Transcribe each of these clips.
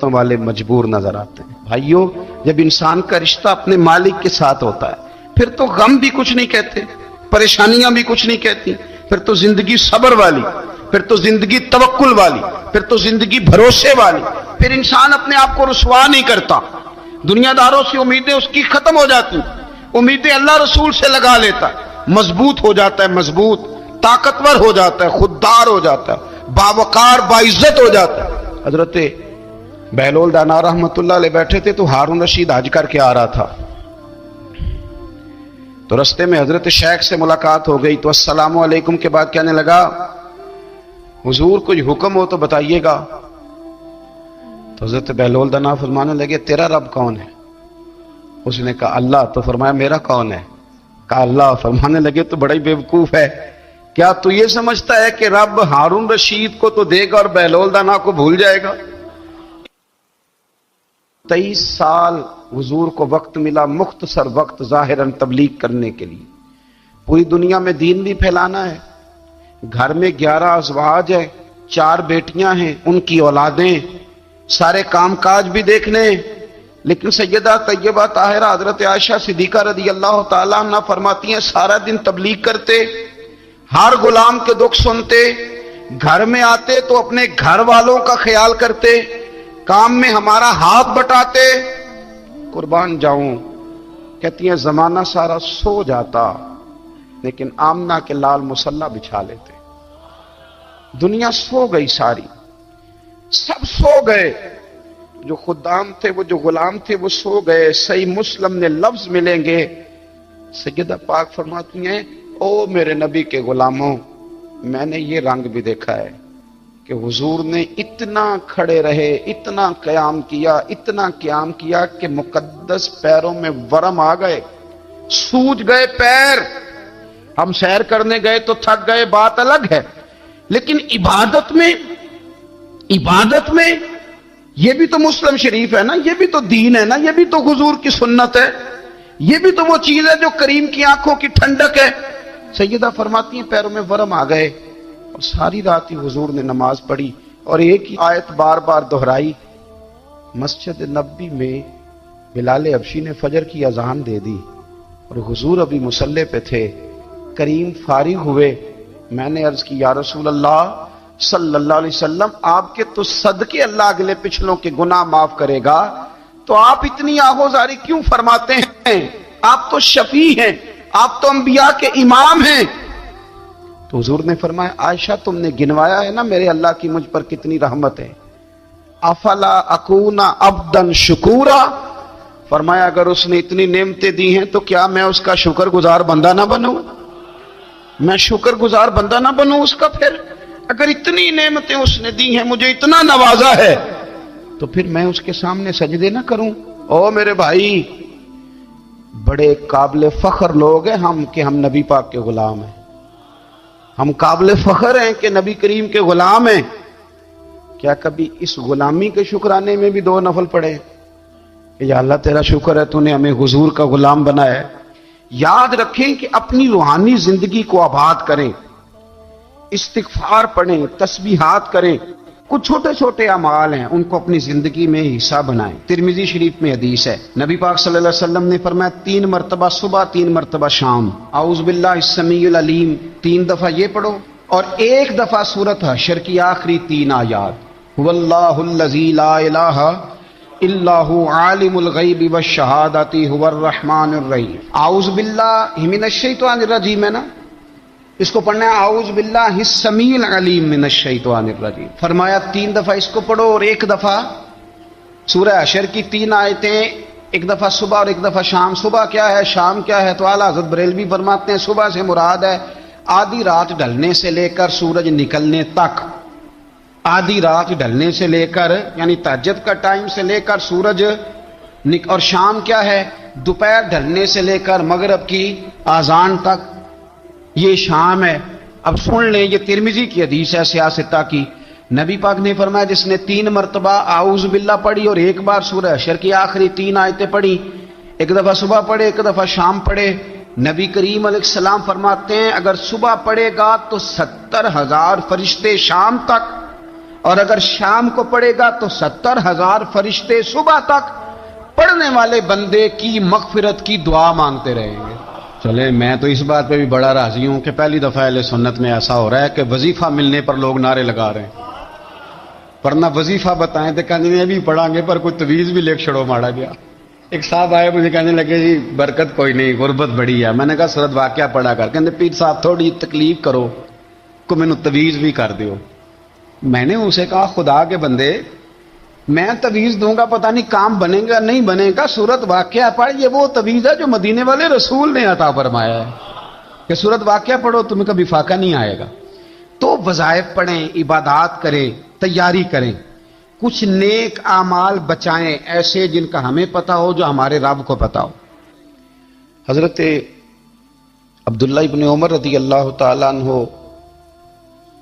والے مجبور نظر آتے ہیں۔ بھائیوں، جب انسان کا رشتہ اپنے مالک کے ساتھ ہوتا ہے پھر تو غم بھی کچھ نہیں کہتے، پریشانیاں بھی کچھ نہیں کہتی، پھر تو زندگی صبر والی، پھر تو زندگی توکل والی، پھر تو زندگی بھروسے والی، پھر انسان اپنے آپ کو رسوا نہیں کرتا، دنیا داروں سے امیدیں اس کی ختم ہو جاتی، امیدیں اللہ رسول سے لگا لیتا ہے، مضبوط ہو جاتا ہے، مضبوط، طاقتور ہو جاتا ہے، خوددار ہو جاتا ہے، باوقار باعزت ہو جاتا ہے۔ حضرت بہلول دانا رحمت اللہ علیہ بیٹھے تھے تو ہارون رشید حج کر کے آ رہا تھا، تو رستے میں حضرت شیخ سے ملاقات ہو گئی تو السلام علیکم کے بعد کہنے لگا حضور کوئی حکم ہو تو بتائیے گا۔ تو حضرت بہلول دانا فرمانے لگے تیرا رب کون ہے؟ اس نے کہا اللہ۔ تو فرمایا میرا کون ہے؟ کہا اللہ۔ فرمانے لگے تو بڑا ہی بیوقوف ہے، کیا تو یہ سمجھتا ہے کہ رب ہارون رشید کو تو دے گا اور بہلول دانا کو بھول جائے گا؟ 23 سال حضور کو وقت ملا، مختصر وقت ظاہراً تبلیغ کرنے کے لیے، پوری دنیا میں دین بھی پھیلانا ہے۔ گھر میں 11 ازواج ہیں، 4 بیٹیاں ہیں، ان کی اولادیں، سارے کام کاج بھی دیکھنے، لیکن سیدہ طیبہ طاہرہ حضرت عائشہ صدیقہ رضی اللہ تعالیٰ عنہ فرماتی ہیں سارا دن تبلیغ کرتے، ہر غلام کے دکھ سنتے، گھر میں آتے تو اپنے گھر والوں کا خیال کرتے، کام میں ہمارا ہاتھ بٹاتے۔ قربان جاؤں، کہتی ہیں زمانہ سارا سو جاتا لیکن آمنہ کے لال مصلی بچھا لیتے۔ دنیا سو گئی، ساری سب سو گئے، جو خدام تھے، وہ جو غلام تھے وہ سو گئے۔ صحیح مسلم نے لفظ ملیں گے، سیدہ پاک فرماتی ہیں او میرے نبی کے غلاموں، میں نے یہ رنگ بھی دیکھا ہے کہ حضور نے اتنا کھڑے رہے، اتنا قیام کیا، اتنا قیام کیا کہ مقدس پیروں میں ورم آ گئے، سوج گئے پیر۔ ہم سیر کرنے گئے تو تھک گئے، بات الگ ہے، لیکن عبادت میں یہ بھی تو مسلم شریف ہے نا، یہ بھی تو دین ہے نا، یہ بھی تو حضور کی سنت ہے، یہ بھی تو وہ چیز ہے جو کریم کی آنکھوں کی ٹھنڈک ہے۔ سیدہ فرماتی ہیں پیروں میں ورم آ گئے، اور ساری رات ہی حضور نے نماز پڑھی اور ایک ہی آیت بار بار دہرائی۔ مسجد نبوی میں بلال حبشی نے فجر کی اذان دے دی اور حضور ابھی مصلی پہ تھے، کریم فارغ ہوئے۔ میں نے عرض کی یا رسول اللہ صلی اللہ علیہ وسلم، آپ کے تو صدقے اللہ اگلے پچھلوں کے گناہ معاف کرے گا، تو آپ اتنی آہوزاری کیوں فرماتے ہیں؟ آپ تو شفیع ہیں، آپ تو انبیاء کے امام ہیں۔ تو حضور نے فرمایا عائشہ تم نے گنوایا ہے نا میرے اللہ کی مجھ پر کتنی رحمت ہے، افلا اکون عبدا شکورا، فرمایا اگر اس نے اتنی نعمتیں دی ہیں تو کیا میں اس کا شکر گزار بندہ نہ بنوں؟ میں شکر گزار بندہ نہ بنوں اس کا؟ پھر اگر اتنی نعمتیں اس نے دی ہیں، مجھے اتنا نوازا ہے، تو پھر میں اس کے سامنے سجدے نہ کروں؟ او میرے بھائی، بڑے قابل فخر لوگ ہیں ہم کہ ہم نبی پاک کے غلام ہیں، ہم قابل فخر ہیں کہ نبی کریم کے غلام ہیں۔ کیا کبھی اس غلامی کے شکرانے میں بھی 2 نفل پڑھے کہ یا اللہ تیرا شکر ہے تو نے ہمیں حضور کا غلام بنایا ہے؟ یاد رکھیں کہ اپنی روحانی زندگی کو آباد کریں، استغفار پڑھیں، تسبیحات کریں، کچھ چھوٹے چھوٹے اعمال ہیں ان کو اپنی زندگی میں حصہ بنائیں۔ ترمذی شریف میں حدیث ہے، نبی پاک صلی اللہ علیہ وسلم نے فرمایا 3 مرتبہ صبح، 3 مرتبہ شام اعوذ باللہ السمیع العلیم 3 دفعہ یہ پڑھو، اور 1 دفعہ سورۃ حشر کی آخری 3 آیات، هو اللہ الذی لا الہ الا هو عالم الغیب والشہادۃ هو الرحمن الرحیم۔ اعوذ باللہ من الشیطان الرجیم ہے نا، اس کو پڑھنا ہے اعوذ باللہ السمیع العلیم من الشیطان الرجیم۔ فرمایا 3 دفعہ اس کو پڑھو اور 1 دفعہ سورہ حشر کی 3 آیتیں، 1 دفعہ صبح اور 1 دفعہ شام۔ صبح کیا ہے، شام کیا ہے؟ تو اعلیٰ حضرت بریلوی فرماتے ہیں صبح سے مراد ہے آدھی رات ڈھلنے سے لے کر سورج نکلنے تک، آدھی رات ڈھلنے سے لے کر یعنی تہجد کا ٹائم سے لے کر سورج اور شام کیا ہے، دوپہر ڈھلنے سے لے کر مغرب کی اذان تک، یہ شام ہے۔ اب سن لیں، یہ ترمذی کی حدیث ہے سیاستہ کی، نبی پاک نے فرمایا جس نے 3 مرتبہ اعوذ باللہ پڑھی اور 1 بار سورہ حشر کی آخری 3 آیتیں پڑھی، 1 دفعہ صبح پڑھے، 1 دفعہ شام پڑھے، نبی کریم علیہ السلام فرماتے ہیں اگر صبح پڑھے گا تو 70,000 فرشتے شام تک، اور اگر شام کو پڑھے گا تو 70,000 فرشتے صبح تک پڑھنے والے بندے کی مغفرت کی دعا مانگتے رہیں گے۔ چلے میں تو اس بات پہ بھی بڑا راضی ہوں کہ پہلی دفعہ اہل سنت میں ایسا ہو رہا ہے کہ وظیفہ ملنے پر لوگ نعرے لگا رہے ہیں، ورنہ وظیفہ بتائیں تو کہنے لگے بھی پڑھا گے پر کوئی تویز بھی لکھ چھڑو مارا گیا۔ ایک صاحب آئے مجھے کہنے لگے جی برکت کوئی نہیں، غربت بڑی ہے۔ میں نے کہا سورت واقعہ پڑھا کر، کہنے پیر صاحب تھوڑی تکلیف کرو کو میں نے تویز بھی کر دیو۔ میں نے اسے کہا خدا کے بندے میں تویز دوں گا پتہ نہیں کام بنے گا نہیں بنے گا، سورت واقعہ پڑھ، یہ وہ تویز ہے جو مدینے والے رسول نے عطا فرمایا ہے کہ سورت واقعہ پڑھو تمہیں کبھی فاقہ نہیں آئے گا۔ تو وظائف پڑھیں، عبادات کریں، تیاری کریں، کچھ نیک اعمال بچائیں ایسے جن کا ہمیں پتہ ہو، جو ہمارے رب کو پتہ ہو۔ حضرت عبداللہ ابن عمر رضی اللہ تعالیٰ عنہ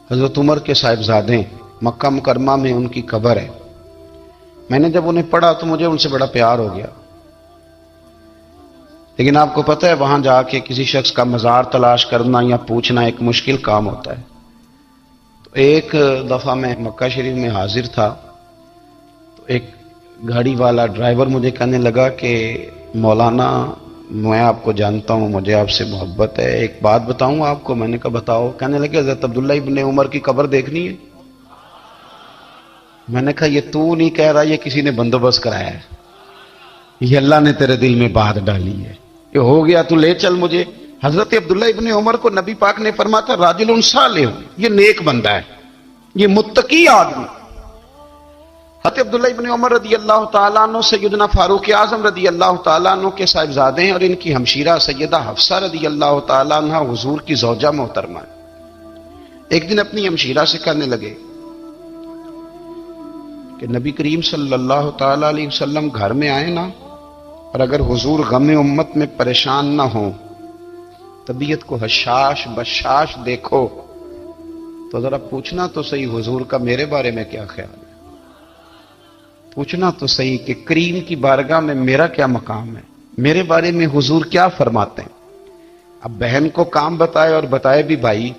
حضرت عمر کے صاحبزادے، مکہ مکرمہ میں ان کی قبر ہے۔ میں نے جب انہیں پڑھا تو مجھے ان سے بڑا پیار ہو گیا، لیکن آپ کو پتہ ہے وہاں جا کے کسی شخص کا مزار تلاش کرنا یا پوچھنا ایک مشکل کام ہوتا ہے۔ تو ایک دفعہ میں مکہ شریف میں حاضر تھا، تو ایک گاڑی والا ڈرائیور مجھے کہنے لگا کہ مولانا میں آپ کو جانتا ہوں، مجھے آپ سے محبت ہے، ایک بات بتاؤں آپ کو۔ میں نے کہا بتاؤ۔ کہنے لگے حضرت عبداللہ ابن عمر کی قبر دیکھنی ہے۔ میں نے کہا یہ تو نہیں کہہ رہا، یہ کسی نے بندوبست کرایا ہے، یہ اللہ نے تیرے دل میں بات ڈالی ہے، یہ ہو گیا تو لے چل مجھے۔ حضرت عبداللہ ابن عمر کو نبی پاک نے فرمایا تھا راجل صالح، یہ نیک بندہ ہے، یہ متقی آدمی۔ حضرت عبداللہ ابن عمر رضی اللہ تعالیٰ عنہ سیدنا فاروق اعظم رضی اللہ تعالیٰ عنہ کے صاحبزادے ہیں، اور ان کی ہمشیرہ سیدہ حفصہ رضی اللہ تعالیٰ عنہ حضور کی زوجہ محترمہ۔ ایک دن اپنی ہمشیرہ سے کہنے لگے کہ نبی کریم صلی اللہ تعالیٰ علیہ وسلم گھر میں آئے نا، اور اگر حضور غم امت میں پریشان نہ ہوں، طبیعت کو حشاش بشاش دیکھو، تو ذرا پوچھنا تو صحیح حضور کا میرے بارے میں کیا خیال ہے، پوچھنا تو صحیح کہ کریم کی بارگاہ میں میرا کیا مقام ہے، میرے بارے میں حضور کیا فرماتے ہیں۔ اب بہن کو کام بتائے، اور بتائے بھی بھائی،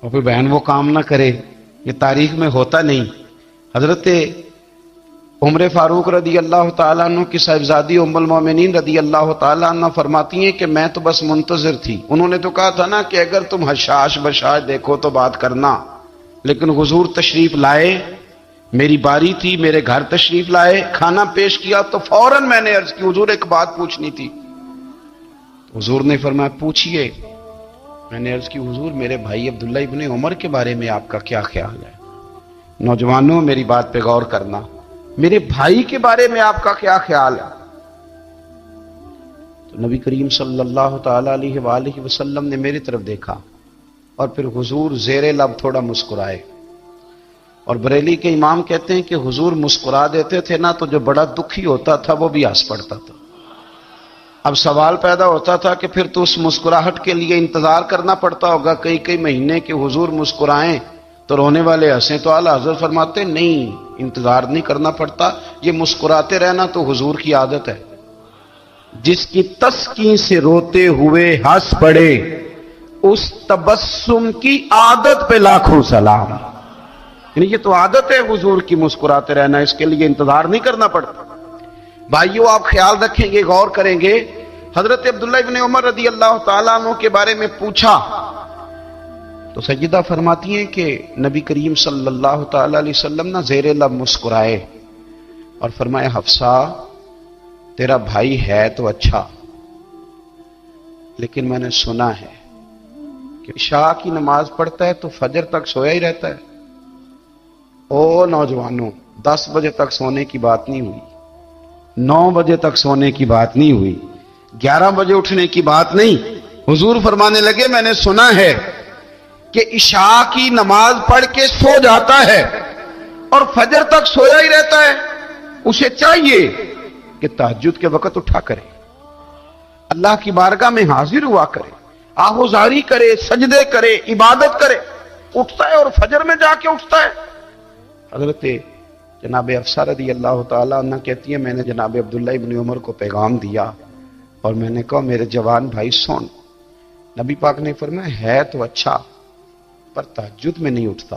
اور پھر بہن وہ کام نہ کرے، یہ تاریخ میں ہوتا نہیں۔ حضرت عمر فاروق رضی اللہ تعالیٰ عنہ کی صاحبزادی ام المومنین رضی اللہ تعالیٰ عنہ فرماتی ہیں کہ میں تو بس منتظر تھی، انہوں نے تو کہا تھا نا کہ اگر تم حشاش بشاش دیکھو تو بات کرنا، لیکن حضور تشریف لائے، میری باری تھی، میرے گھر تشریف لائے، کھانا پیش کیا تو فوراً میں نے عرض کی حضور ایک بات پوچھنی تھی۔ حضور نے فرمایا پوچھئے۔ میں نے عرض کی حضور میرے بھائی عبداللہ ابن عمر کے بارے میں آپ کا کیا خیال ہے؟ نوجوانوں میری بات پہ غور کرنا، میرے بھائی کے بارے میں آپ کا کیا خیال ہے؟ تو نبی کریم صلی اللہ تعالی علیہ وآلہ وسلم نے میری طرف دیکھا، اور پھر حضور زیر لب تھوڑا مسکرائے، اور بریلی کے امام کہتے ہیں کہ حضور مسکرا دیتے تھے نا تو جو بڑا دکھی ہوتا تھا وہ بھی ہنس پڑتا تھا۔ اب سوال پیدا ہوتا تھا کہ پھر تو اس مسکراہٹ کے لیے انتظار کرنا پڑتا ہوگا کئی مہینے کہ حضور مسکرائیں تو رونے والے ہنسیں، تو اعلیٰ حضرت فرماتے نہیں، انتظار نہیں کرنا پڑتا، یہ مسکراتے رہنا تو حضور کی عادت ہے۔ جس کی تسکین سے روتے ہوئے ہنس پڑے، اس تبسم کی عادت پہ لاکھوں سلام۔ یعنی یہ تو عادت ہے حضور کی مسکراتے رہنا، اس کے لیے انتظار نہیں کرنا پڑتا۔ بھائیو آپ خیال رکھیں گے، غور کریں گے، حضرت عبداللہ ابن عمر رضی اللہ تعالیٰ عنہ کے بارے میں پوچھا تو سیدہ فرماتی ہیں کہ نبی کریم صلی اللہ تعالیٰ علیہ وسلم نہ زیر لب مسکرائے اور فرمایا حفصہ تیرا بھائی ہے تو اچھا، لیکن میں نے سنا ہے کہ عشاء کی نماز پڑھتا ہے تو فجر تک سویا ہی رہتا ہے۔ او نوجوانوں، 10 بجے تک سونے کی بات نہیں ہوئی، 9 بجے تک سونے کی بات نہیں ہوئی، 11 بجے اٹھنے کی بات نہیں۔ حضور فرمانے لگے میں نے سنا ہے کہ عشاء کی نماز پڑھ کے سو جاتا ہے اور فجر تک سویا ہی رہتا ہے، اسے چاہیے کہ تہجد کے وقت اٹھا کرے، اللہ کی بارگاہ میں حاضر ہوا کرے، آہوزاری کرے، سجدے کرے، عبادت کرے، اٹھتا ہے اور فجر میں جا کے اٹھتا ہے۔ حضرت جناب حفصہ رضی اللہ تعالیٰ عنہ کہتی ہیں میں نے جناب عبداللہ ابن عمر کو پیغام دیا اور میں نے کہا میرے جوان بھائی سن، نبی پاک نے فرمایا ہے تو اچھا پر تہجد میں نہیں اٹھتا،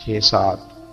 6-7,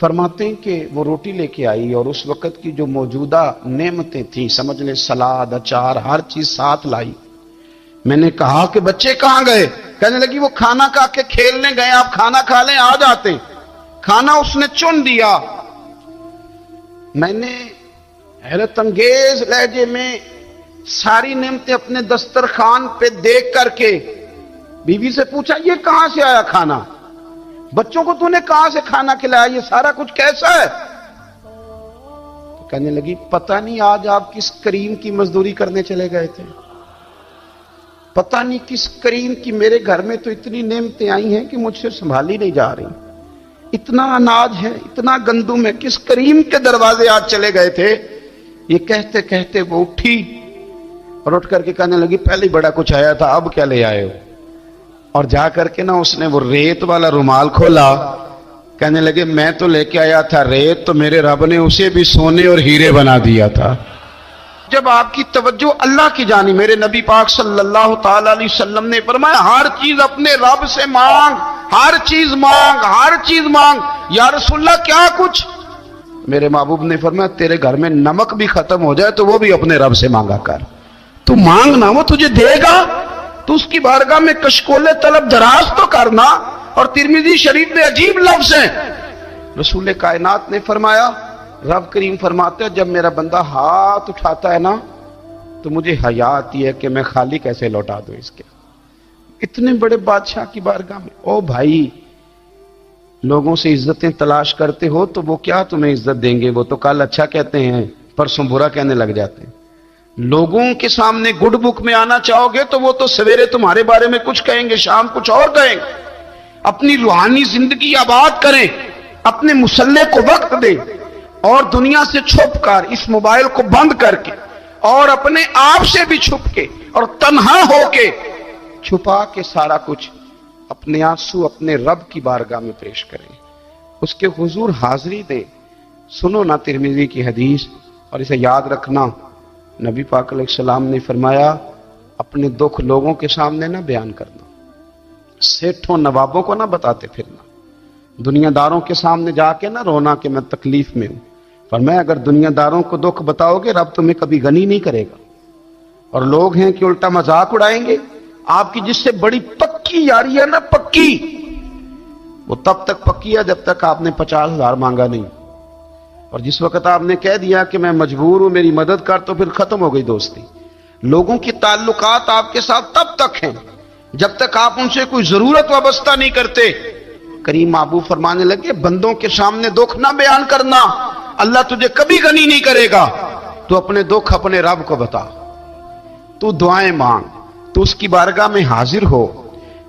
فرماتے ہیں کہ وہ روٹی لے کے آئی اور اس وقت کی جو موجودہ نعمتیں تھیں، سمجھ لیں سلاد، اچار، ہر چیز ساتھ لائی۔ میں نے کہا کہ بچے کہاں گئے؟ کہنے لگی وہ کھانا کھا کے کھیلنے گئے، آپ کھانا کھا لیں آ جاتے۔ کھانا اس نے چن دیا۔ میں نے حیرت انگیز لہجے میں ساری نعمتیں اپنے دسترخوان پہ دیکھ کر کے بیوی سے پوچھا یہ کہاں سے آیا کھانا؟ بچوں کو تو نے کہاں سے کھانا کھلایا؟ یہ سارا کچھ کیسا ہے؟ تو کہنے لگی پتہ نہیں آج آپ کس کریم کی مزدوری کرنے چلے گئے تھے، پتہ نہیں کس کریم کی، میرے گھر میں تو اتنی نعمتیں آئی ہیں کہ مجھ سے سنبھالی نہیں جا رہی، اتنا اناج ہے، اتنا گندم ہے، کس کریم کے دروازے آج چلے گئے تھے؟ یہ کہتے کہتے وہ اٹھی اور اٹھ کر کے کہنے لگی پہلے ہی بڑا کچھ آیا تھا، اب کیا لے آئے ہو؟ اور جا کر کے نا اس نے وہ ریت والا رومال کھولا، کہنے لگے میں تو لے کے آیا تھا ریت، تو میرے رب نے اسے بھی سونے اور ہیرے بنا دیا تھا۔ جب آپ کی توجہ اللہ کی جانی، میرے نبی پاک صلی اللہ تعالی علیہ وسلم نے فرمایا ہر چیز اپنے رب سے مانگ، ہر چیز مانگ، ہر چیز مانگ۔ یا رسول اللہ کیا کچھ؟ میرے محبوب نے فرمایا تیرے گھر میں نمک بھی ختم ہو جائے تو وہ بھی اپنے رب سے مانگا کر، تو مانگنا وہ تجھے دے گا، تو اس کی بارگاہ میں کشکول طلب دراز تو کرنا۔ اور ترمذی شریف میں عجیب لفظ ہیں، رسول کائنات نے فرمایا، رب کریم فرماتے ہیں جب میرا بندہ ہاتھ اٹھاتا ہے نا تو مجھے حیا آتی ہے کہ میں خالی کیسے لوٹا دوں اس کے۔ اتنے بڑے بادشاہ کی بارگاہ میں، او بھائی لوگوں سے عزتیں تلاش کرتے ہو تو وہ کیا تمہیں عزت دیں گے؟ وہ تو کل اچھا کہتے ہیں پرسوں برا کہنے لگ جاتے ہیں۔ لوگوں کے سامنے گڈ بک میں آنا چاہو گے تو وہ تو سویرے تمہارے بارے میں کچھ کہیں گے، شام کچھ اور کہیں گے۔ اپنی روحانی زندگی آباد کریں، اپنے مسلح کو وقت دیں، اور دنیا سے چھپ کر اس موبائل کو بند کر کے اور اپنے آپ سے بھی چھپ کے اور تنہا ہو کے چھپا کے سارا کچھ اپنے آنسو اپنے رب کی بارگاہ میں پیش کریں، اس کے حضور حاضری دیں۔ سنو نا ترمذی کی حدیث، اور اسے یاد رکھنا، نبی پاک علیہ السلام نے فرمایا اپنے دکھ لوگوں کے سامنے نہ بیان کرنا، سیٹھوں نوابوں کو نہ بتاتے پھرنا، دنیا داروں کے سامنے جا کے نہ رونا کہ میں تکلیف میں ہوں۔ فرمایا اگر دنیا داروں کو دکھ بتاؤ گے رب تمہیں کبھی غنی نہیں کرے گا، اور لوگ ہیں کہ الٹا مذاق اڑائیں گے۔ آپ کی جس سے بڑی پکی یاری ہے نا، پکی، وہ تب تک پکی ہے جب تک آپ نے 50,000 مانگا نہیں، اور جس وقت آپ نے کہہ دیا کہ میں مجبور ہوں میری مدد کر تو پھر ختم ہو گئی دوستی۔ لوگوں کی تعلقات آپ کے ساتھ تب تک ہیں جب تک آپ ان سے کوئی ضرورت وابستہ نہیں کرتے۔ کریم محبوب فرمانے لگے بندوں کے سامنے دکھ نہ بیان کرنا، اللہ تجھے کبھی غنی نہیں کرے گا۔ تو اپنے دکھ اپنے رب کو بتا، تو دعائیں مانگ، تو اس کی بارگاہ میں حاضر ہو،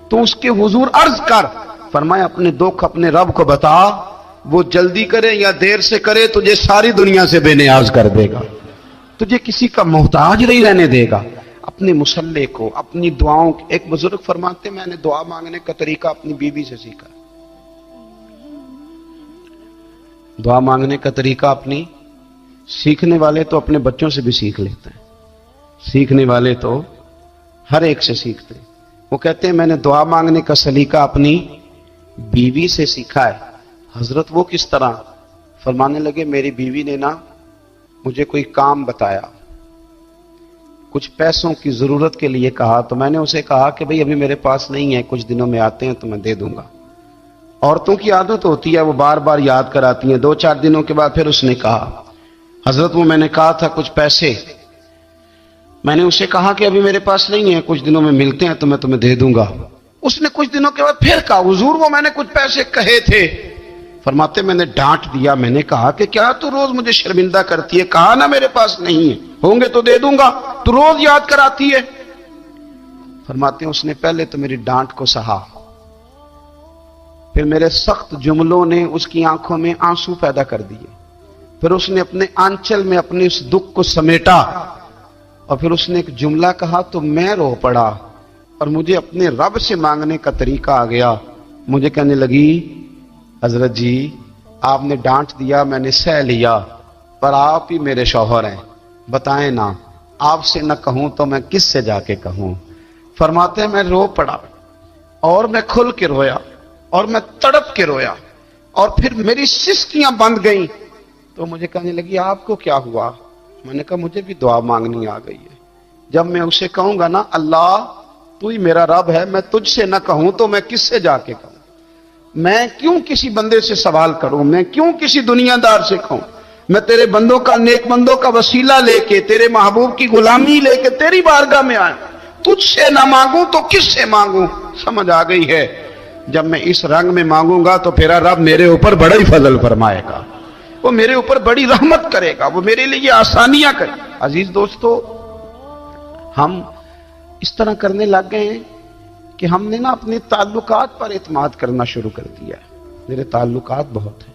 تو اس کے حضور عرض کر۔ فرمایا اپنے دکھ اپنے رب کو بتا، وہ جلدی کرے یا دیر سے کرے تجھے ساری دنیا سے بے نیاز کر دے گا، تجھے کسی کا محتاج نہیں رہنے دے گا۔ اپنے مسلح کو، اپنی دعاؤں، ایک بزرگ فرماتے میں نے دعا مانگنے کا طریقہ اپنی بیوی سے سیکھا، دعا مانگنے کا طریقہ اپنی، سیکھنے والے تو اپنے بچوں سے بھی سیکھ لیتے ہیں، سیکھنے والے تو ہر ایک سے سیکھتے ہیں۔ وہ کہتے ہیں میں نے دعا مانگنے کا سلیقہ اپنی بیوی سے سیکھا ہے۔ حضرت وہ کس طرح؟ فرمانے لگے میری بیوی نے نا مجھے کوئی کام بتایا، کچھ پیسوں کی ضرورت کے لیے کہا، تو میں نے اسے کہا کہ بھئی ابھی میرے پاس نہیں ہے، کچھ دنوں میں آتے ہیں تو میں دے دوں گا۔ عورتوں کی عادت ہوتی ہے وہ بار بار یاد کراتی ہیں، 2-4 دنوں کے بعد پھر اس نے کہا حضرت وہ میں نے کہا تھا کچھ پیسے، میں نے اسے کہا کہ ابھی میرے پاس نہیں ہے، کچھ دنوں میں ملتے ہیں تو میں تمہیں دے دوں گا۔ اس نے کچھ دنوں کے بعد پھر کہا حضور وہ میں نے کچھ پیسے کہے تھے۔ فرماتے میں نے ڈانٹ دیا، میں نے کہا کہ کیا تو روز مجھے شرمندہ کرتی ہے، کہا نا میرے پاس نہیں ہے، ہوں گے تو دے دوں گا، تو روز یاد کراتی ہے۔ فرماتے ہیں اس نے پہلے تو میری ڈانٹ کو سہا، پھر میرے سخت جملوں نے اس کی آنکھوں میں آنسو پیدا کر دیے، پھر اس نے اپنے آنچل میں اپنے اس دکھ کو سمیٹا، اور پھر اس نے ایک جملہ کہا تو میں رو پڑا، اور مجھے اپنے رب سے مانگنے کا طریقہ آ گیا۔ مجھے کہنے لگی حضرت جی آپ نے ڈانٹ دیا، میں نے سہ لیا، پر آپ ہی میرے شوہر ہیں، بتائیں نا آپ سے نہ کہوں تو میں کس سے جا کے کہوں۔ فرماتے ہیں میں رو پڑا، اور میں کھل کے رویا، اور میں تڑپ کے رویا، اور پھر میری سسکیاں بند گئیں تو مجھے کہنے لگی آپ کو کیا ہوا؟ میں نے کہا مجھے بھی دعا مانگنی آ گئی ہے. جب میں اسے کہوں گا نا اللہ تو ہی میرا رب ہے، میں تجھ سے نہ کہوں تو میں کس سے جا کے کہوں؟ میں کیوں کسی بندے سے سوال کروں؟ میں کیوں کسی دنیا دار سے کہوں؟ میں تیرے بندوں کا، نیک بندوں کا وسیلہ لے کے، تیرے محبوب کی غلامی لے کے تیری بارگاہ میں آیا، تجھ سے نہ مانگوں تو کس سے مانگوں؟ سمجھ آ گئی ہے؟ جب میں اس رنگ میں مانگوں گا تو پھر رب میرے اوپر بڑا ہی فضل فرمائے گا، وہ میرے اوپر بڑی رحمت کرے گا، وہ میرے لیے آسانیاں کرے گا. عزیز دوستو، ہم اس طرح کرنے لگ گئے ہیں کہ ہم نے نا اپنے تعلقات پر اعتماد کرنا شروع کر دیا ہے. میرے تعلقات بہت ہیں.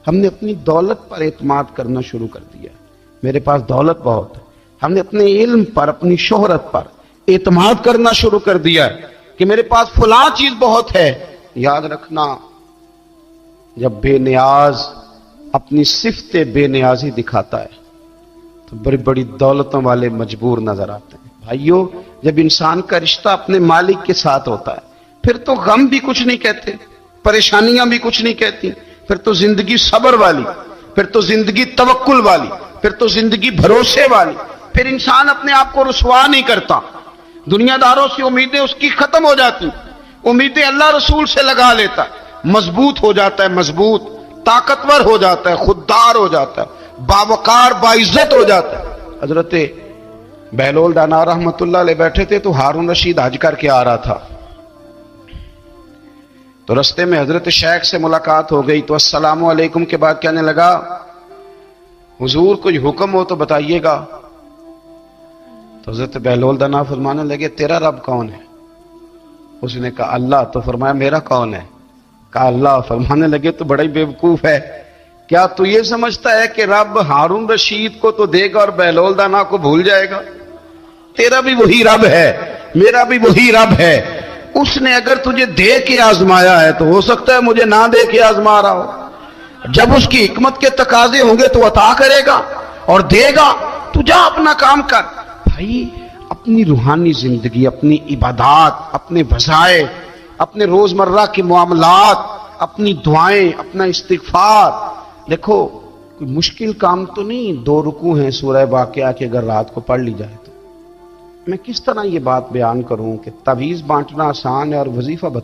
ہم نے اپنی دولت پر اعتماد کرنا شروع کر دیا ہے. میرے پاس دولت بہت ہے. ہم نے اپنے علم پر، اپنی شہرت پر اعتماد کرنا شروع کر دیا ہے کہ میرے پاس فلاں چیز بہت ہے. یاد رکھنا، جب بے نیاز اپنی صفت بے نیازی دکھاتا ہے تو بڑی بڑی دولتوں والے مجبور نظر آتے ہیں. بھائیو، جب انسان کا رشتہ اپنے مالک کے ساتھ ہوتا ہے پھر تو غم بھی کچھ نہیں کہتے، پریشانیاں بھی کچھ نہیں کہتی، پھر تو زندگی صبر والی، پھر تو زندگی توکل والی، پھر تو زندگی بھروسے والی. پھر انسان اپنے آپ کو رسوا نہیں کرتا. دنیا داروں سے امیدیں اس کی ختم ہو جاتی، امیدیں اللہ رسول سے لگا لیتا ہے، مضبوط ہو جاتا ہے، مضبوط، طاقتور ہو جاتا ہے، خوددار ہو جاتا ہے، باوقار، باعزت ہو جاتا ہے. حضرت بہلول دانا رحمت اللہ علیہ بیٹھے تھے تو ہارون رشید حج کر کے آ رہا تھا. تو رستے میں حضرت شیخ سے ملاقات ہو گئی تو السلام علیکم کے بعد کہنے لگا حضور کوئی حکم ہو تو بتائیے گا. تو حضرت بہلول دانا فرمانے لگے تیرا رب کون ہے؟ اس نے کہا اللہ. تو فرمایا میرا کون ہے؟ کہا اللہ. فرمانے لگے تو بڑا ہی بیوقوف ہے، کیا تو یہ سمجھتا ہے کہ رب ہارون رشید کو تو دے گا اور بہلول دانا کو بھول جائے گا؟ تیرا بھی وہی رب ہے، میرا بھی وہی رب ہے. اس نے اگر تجھے دے کے آزمایا ہے تو ہو سکتا ہے مجھے نہ دے کے آزما رہا ہو. جب اس کی حکمت کے تقاضے ہوں گے تو عطا کرے گا اور دے گا. تو جا اپنا کام کر. بھائی، اپنی روحانی زندگی، اپنی عبادات، اپنے وظائف، اپنے روزمرہ کے معاملات، اپنی دعائیں، اپنا استغفار. دیکھو کوئی مشکل کام تو نہیں، 2 رکوع ہیں سورہ واقعہ کے، اگر رات کو پڑھ لی جائے تو. میں کس طرح یہ بات بیان کروں کہ تعویذ بانٹنا آسان ہے اور وظیفہ بتا